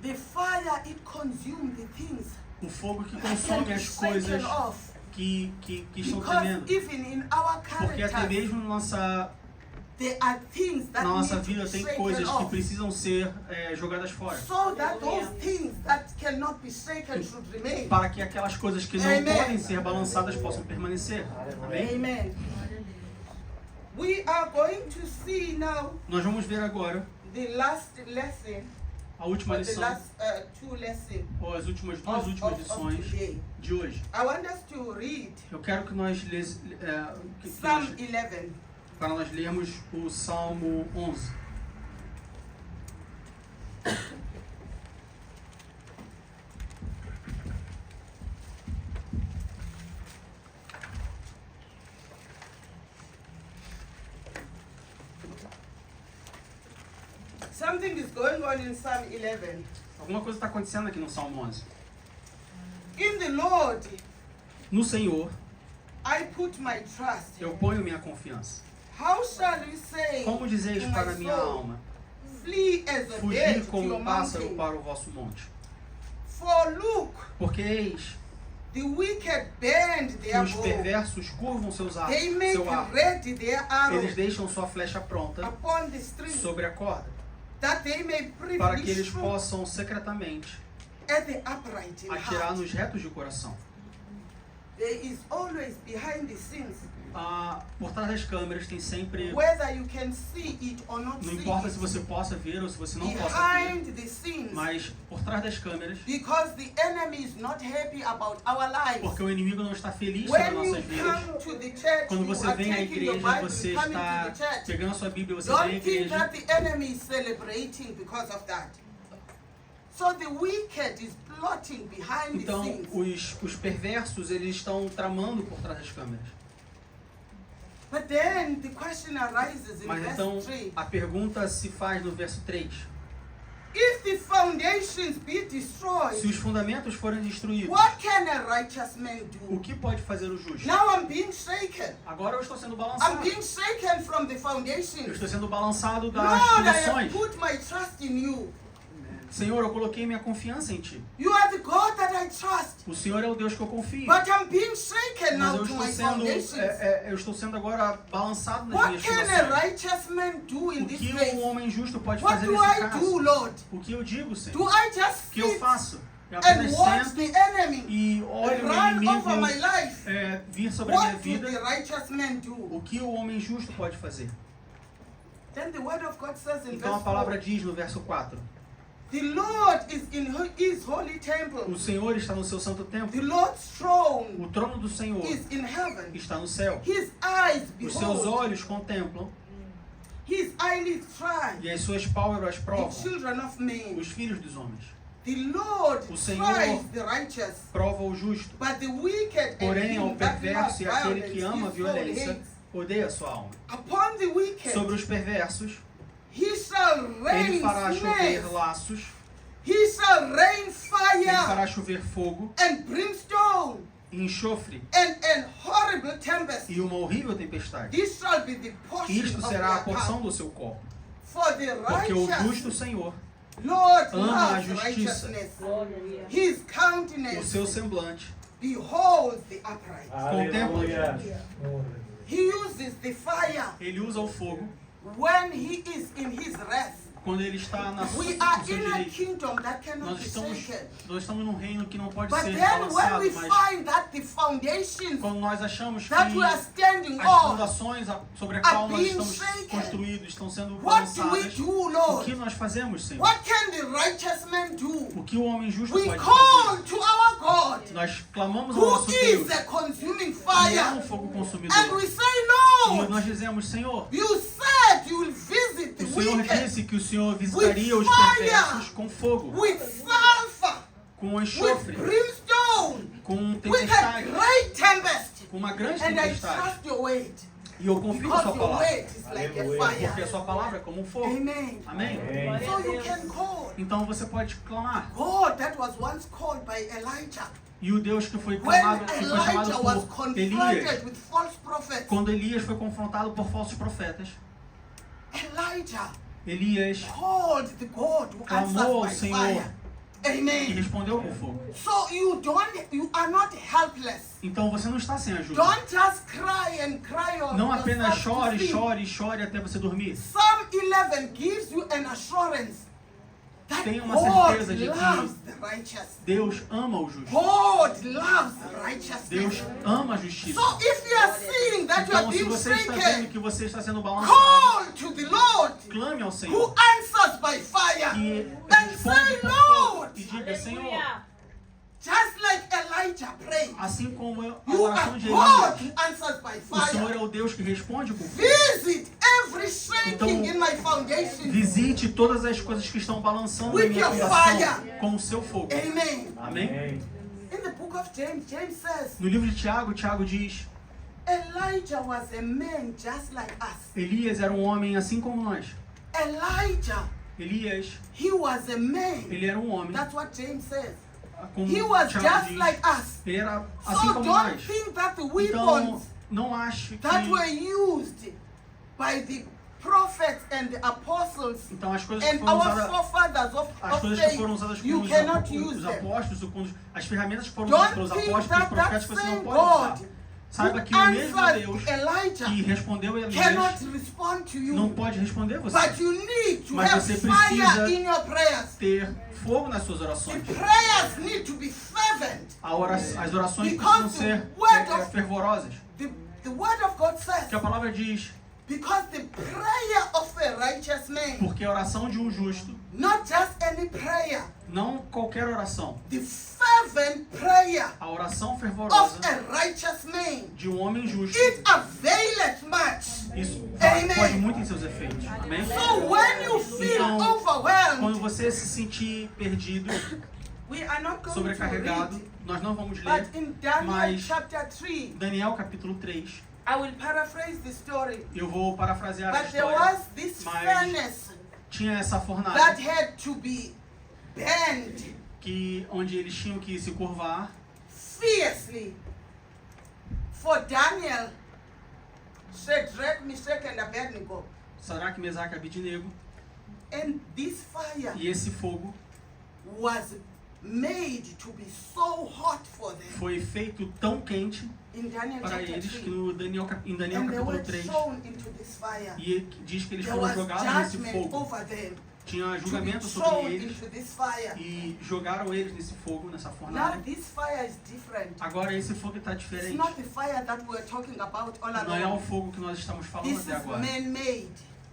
the fire. It consumes the things O fogo que that can consome be as coisas shaken off. que estão Because tremendo. even in our Porque até character, mesmo there are things that na nossa need to vida be tem shaken coisas que off. precisam ser jogadas fora. So that those things that cannot be shaken should remain. Para que aquelas coisas que não Amen. podem ser balançadas possam permanecer. Amém? Amen. We are going to see now Nós vamos ver agora the last lesson, a última or the lição, last two lessons ou as duas últimas of lições today. de hoje. I want us to read Eu quero que nós Psalm 11. para nós lermos o Salmo 11. Something is going on in Psalm 11. Alguma coisa está acontecendo aqui no Salmo 11. In the Lord, No Senhor I put my trust. eu ponho minha confiança. How shall we say Como dizeis to my para a minha soul, alma, flee as a fugir bird to como your um pássaro mountain? para o vosso monte? For look, Porque eis the wicked bend que their os bow. perversos curvam seus arcos, They make seu arco. ready their arrow Eles deixam sua flecha pronta upon the string, sobre a corda, that they may para que privily eles shoot possam secretamente at the upright in atirar heart. nos retos de coração. There is always behind the scenes, Por trás das câmeras tem sempre, whether you can see it or not não see importa it, se você possa ver ou se você não possa ver, behind the scenes, mas por trás das câmeras, because the enemy is not happy about our lives. porque o inimigo não está feliz sobre as When you nossas vidas. come to the church, Quando you você are vem à taking your igreja, Bible, você coming está to the church. pegando a sua Bíblia, você vem à Don't think igreja. that the enemy is celebrating because of that. So the wicked is plotting behind the Então, scenes. os perversos, eles estão tramando por trás das câmeras. But then the question arises in Mas verse então, 3. a pergunta se faz no verso 3. If the foundations be destroyed, Se os fundamentos forem destruídos, what can a righteous man o do? que pode fazer o justo? Now I'm being shaken. Agora eu estou sendo I'm balançado. being shaken from the Eu foundations. estou sendo balançado das Lord, I have fundações. put my trust in you. Senhor, eu coloquei minha confiança em Ti. You are the God that I trust. O Senhor é o Deus que eu confio. But I'm being shaken Mas now eu to estou my sendo, foundations. eu estou sendo agora balançado nas What minhas can a fundações. righteous man do in O this que place? um homem justo pode What fazer do nesse I do, caso? Lord? O que eu digo, Do Senhor? I just O que eu sit faço? Eu and apenas watch sento the enemy e olho o run over my inimigo life? vir sobre a minha What do the vida. righteous man do? O que o homem justo pode fazer? Then the word of God says in Então a verse palavra 4, diz no verso 4. the Lord is in his holy O temple. Senhor está no seu santo The templo. Lord's throne O trono do Senhor is in heaven. está no céu. His eyes Os seus behold, olhos contemplam his eyelids try e as suas pálpebras the provam children of men. os filhos dos homens. The Lord O Senhor tries the righteous, Prova o justo. but the wicked and Porém, ao him that loves perverso e aquele violence, que ama a his soul violência hates. odeia a sua alma. Upon the wicked, Sobre os perversos, he shall ele rain fará chover snares. laços, He shall rain ele fire fará chover fogo, and brimstone enxofre and horrible tempest. e uma horrível tempestade. This shall be the portion Isto of será a their porção path. do seu corpo. For the Porque o justo righteous, Senhor Lord ama a loves justiça. righteousness. Glória. His O countenance seu semblante beholds the upright. Aleluia. He uses the fire ele usa o fogo when he is in his wrath. quando ele está na We no are seu in a direito. kingdom that cannot Nós be estamos, shaken. nós estamos num reino que não pode But ser then when balançado, we mas find that the foundations quando nós achamos que that we are standing as on, fundações sobre a are qual nós being estamos shaken. construídos estão sendo what do we balançadas, do, o Lord? que nós fazemos, Senhor? What can the righteous man do? O que o homem justo We pode call fazer? to our God, Nós clamamos ao who nosso is Deus, a consuming que é um fire, fogo and consumidor. we say, E Lord, nós dizemos, Senhor, you said you will visit the o Senhor wicked disse que o Senhor visitaria with os fire, perversos com fogo, with sulfur, com with enxofre, brimstone, com with a tempestade, great tempest. com uma grande And I tempestade. trust your word, E eu confio na because sua your palavra, word is like a Aleluia. porque a fire. sua palavra é como um fogo. Amen. Amém? Amém. So you can call Então você pode clamar. God that was once called by Elijah. E o Deus que foi When clamado, que foi chamado Elijah was por Elias, confronted with false prophets, quando Elias foi confrontado por falsos profetas, Elijah Elias called the God who clamou ao answers by Senhor fire. e Amen. respondeu com fogo. So you are not helpless. Então você não está sem ajuda. Don't just cry and cry on Não apenas yourself to chore, sleep. chore, chore até você dormir. Psalm 11 gives you an assurance that Tenha uma God certeza de que loves the righteous. Deus ama o justo. God loves righteousness. Deus ama a justiça. So if you are seeing that you are Então, se being você está vendo shaken, que você está sendo balançado, call to the Lord clame ao who Senhor answers by fire que and responde say, com fogo Lord, e diga, Senhor, Aleluia. just like Elijah prayed, assim como a you oração are de God Elias, who answers by o Senhor fire. é o Deus que responde com fogo. Visit every shaking Então, in my foundation. Visite todas as coisas que estão balançando With na minha your fundação fire. com o seu fogo. Amen. Amém? In the book of James, James says, No livro de Tiago, Tiago diz, Elijah was a man just like us. Elias era um homem assim como nós. Elijah, Elias, he was a man. ele era um homem, That's what James says. como He was Tiago just diz, like us. ele era assim So como don't nós. think that the Então, weapons não ache that were que... used by the prophets and the apostles Então, as coisas que and foram our usadas... forefathers As of coisas que faith, foram usadas you pelos cannot use them. apóstolos, as ferramentas que foram usadas pelos Don't think apóstolos, that pelos that profetas, você não same pode usar. God Saiba who que o mesmo Deus answered Elijah que respondeu a Elias cannot respond to não you. pode responder você. But you need to Mas have você fire precisa in your prayers. ter fogo nas suas The orações. prayers need to be fervent. As orações Because precisam ser the word of- fervorosas. The word of God says, Que a palavra diz, because the prayer of a righteous man, porque a oração de um justo, not just any prayer, não qualquer oração, the fervent prayer a oração of fervorosa a righteous man, de um homem justo, it availeth much. isso Amen. pode muito em seus efeitos. Amém? So when you feel Então, overwhelmed, quando você se sentir perdido, we are not going to sobrecarregado, read, nós não vamos ler. but in Daniel Mas- chapter 3, Daniel capítulo 3, I will paraphrase the story. eu vou parafrasear a But there história. was this Mas- furnace Tinha essa that fornalha had to be burned onde eles tinham que se curvar fiercely for Daniel, Shadrach, Meshach, and Abednego. Sadraque, Mesaque e Abednego. And this fire E esse fogo was made to be so hot for them. foi feito tão quente In Daniel para chapter eles que 3. no em Daniel And they capítulo were 3, thrown into this fire. e diz que eles There foram was jogados nesse judgment fogo. over them. Tinha To be julgamento thrown sobre eles into this fire. e jogaram eles nesse fogo, nessa Now fornalha. this fire is different. Agora esse fogo está It's diferente. not the fire that we're talking about all Não é o along. fogo que nós estamos falando This até is agora. man-made.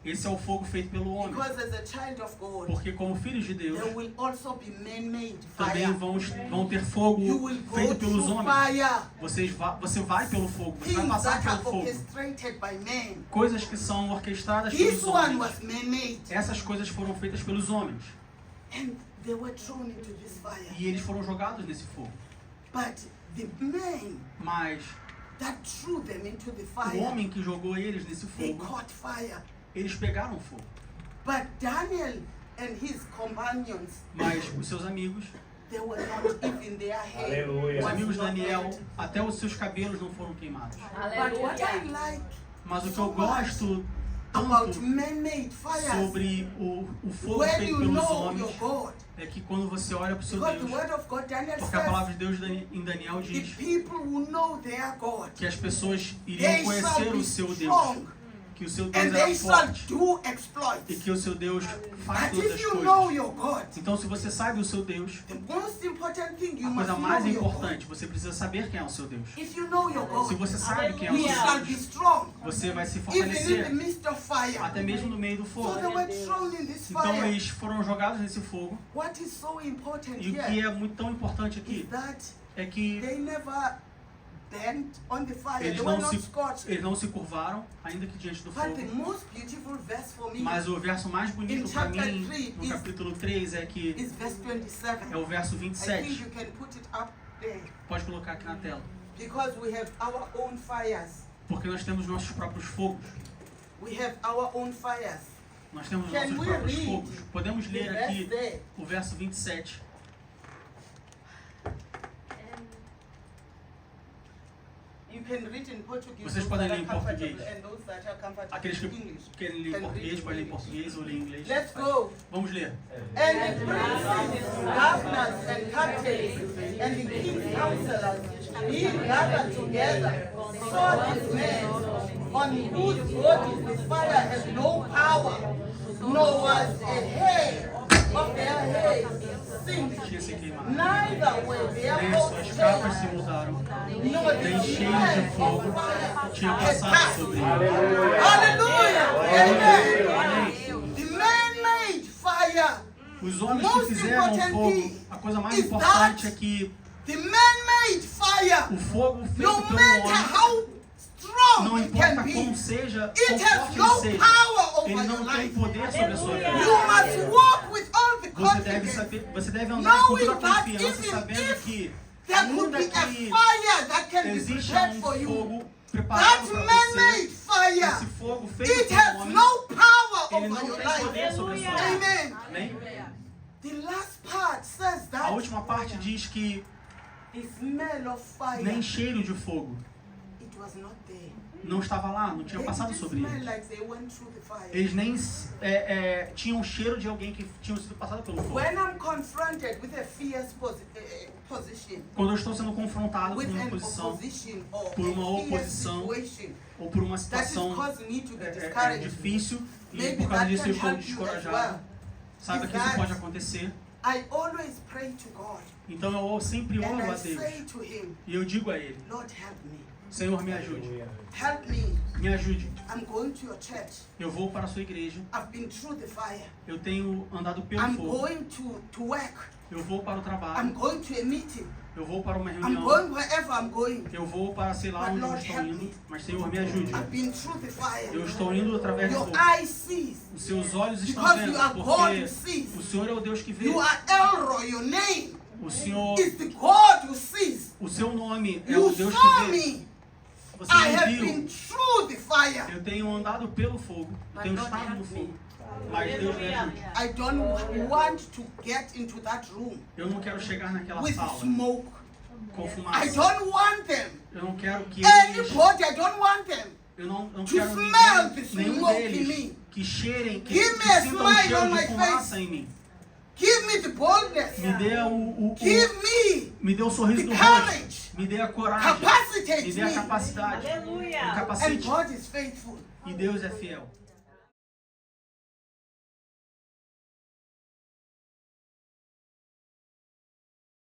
Esse é o fogo feito pelo homem. Because as a child of God, Porque como filhos de Deus, there will also be man-made também fire. vão ter You fogo will go feito pelos through homens. fire. Você vai pelo fogo, você vai Things passar that are pelo fogo. orchestrated by men. Coisas que são orquestradas This pelos one homens. was man-made. Essas coisas foram feitas pelos homens. And they were thrown into this fire. E eles foram jogados nesse fogo. But the man Mas that threw them into the o fire, homem que jogou eles nesse they fogo, caught fire. eles pegaram fogo. But Daniel and his companions, Mas os seus amigos, they were not even their hair. Aleluia. os was amigos de not Daniel, burnt. até os seus cabelos não foram queimados. But what I like Mas o que eu gosto about tanto man-made fires, sobre o fogo when feito you pelos know homens, your God, é que quando você olha para o seu because the Deus, word of God, Daniel porque a says, palavra de Deus em Daniel the diz people who know their God, que as pessoas iriam they shall conhecer be o seu Deus, strong, que o seu and Deus they era shall forte do e exploits. que o seu Deus faz But todas if as you know coisas. your God, Então, se você sabe o seu Deus, the most important thing you a must coisa mais know your God. importante, você precisa saber quem é o seu Deus. If you know your Se God, você sabe quem é o you seu shall be Deus, strong, você vai se even in the fortalecer, midst of fire. até mesmo no meio do So fogo. they were thrown in this Então, fire. eles foram jogados nesse fogo. What is so important E o que here é muito tão importante is aqui that é que they never bent on the fire. eles They were não not se, scorched. eles não se curvaram, ainda que diante do But the fogo. most beautiful verse for me Mas o verso mais bonito In para chapter mim, 3 no is- capítulo 3, é que is verse 27. é o verso I think 27. you can put it up there. Pode colocar aqui na tela. Because we have our own fires. Porque nós temos nossos próprios fogos. We have our own fires. Nós temos Can nossos we próprios read fogos. Podemos The ler verse aqui there. o verso 27. You can read in Portuguese. Vocês those podem that ler em are comfortable, português. and those that are comfortable Aqueles que in English. querem ler em Can read português, in podem ler em English. português ou ler em inglês. Let's go. Vamos ler. And the princes, governors, and captains, and the king's counselors, being gathered together, saw these men, on whose bodies the fire had no power, nor was a hair of their heads singed. Tinha se queimado. Neither were their Nem coats suas capas se stained, mudaram, nor nem the cheiro smell de fogo of fire tinha had passado passed. sobre ele. Hallelujah! Amen. Amém. The man-made fire. Os homens que Most fizeram o important fogo, thing a coisa mais is importante that é que The man-made fire, o fogo feito no pelo matter homem, how strong não it importa can be, como seja, it quão has forte no ele seja, power over ele your não tem life. poder sobre a sua vida. You must walk with all the Você deve confidence saber, você deve andar com toda a knowing that confiança, even sabendo if que there could ainda be a que fire that can be existe prepared um for you. fogo preparado That para man-made você, fire, esse fogo feito it pelo has homem, no power ele over não your tem life. poder sobre a sua vida. Amen. Amém? The last part says A that última parte diz que the smell of fire, nem cheiro de fogo it was not there. não estava lá, não tinha They passado didn't sobre smell eles. like they went through the fire. Eles nem tinham o cheiro de alguém que tinha sido passado pelo fogo. When I'm confronted with a fierce position, Quando eu estou sendo confrontado with por uma an posição opposition or por uma a fierce oposição situation ou por uma that is situação causing me to be é discouraged, difícil e maybe por causa that disso eu can estou help you as descorajado, well. saiba Is que isso that pode acontecer. I always pray to God Então eu sempre and oro I a Deus say to Him, e eu digo a Ele, Lord, help me. Senhor, me ajude, Help me. me ajude. I'm going to your church. Eu vou para a sua igreja, I've been through the fire. eu tenho andado pelo I'm fogo, going to work. eu vou para o I'm trabalho, going to a meeting. eu vou para uma I'm reunião, going wherever I'm going. eu vou para sei lá But onde eu Lord, estou help indo, me. mas Senhor, me ajude. I've been through the fire. Eu estou indo através do Your fogo. eye sees. Os seus olhos estão Because vendo, you are God porque who sees. o Senhor é o Deus que vê. You are Elroy. Your name O Senhor, is the God who sees. o seu nome é You o Deus saw que vê. me. Você I me have viu. been through the fire. Eu tenho andado pelo fogo, eu tenho But Lord, estado no help me. fogo. Mas Deus me ajude. I don't want to get into that room Eu não quero chegar naquela with sala smoke. com I fumaça. don't want them. Eu não quero que eles... Anybody, I don't want them. Eu não to quero smell the nenhum smoke in deles me. que cheirem, que Give me a sintam o smile cheiro on my de fumaça face. em mim. Give me the boldness. Me dê me dê o sorriso do the rosto. courage. Me dê a coragem. Capacitate me dê a me. capacidade. Me Aleluia. And capacite. God is faithful. E Deus é fiel.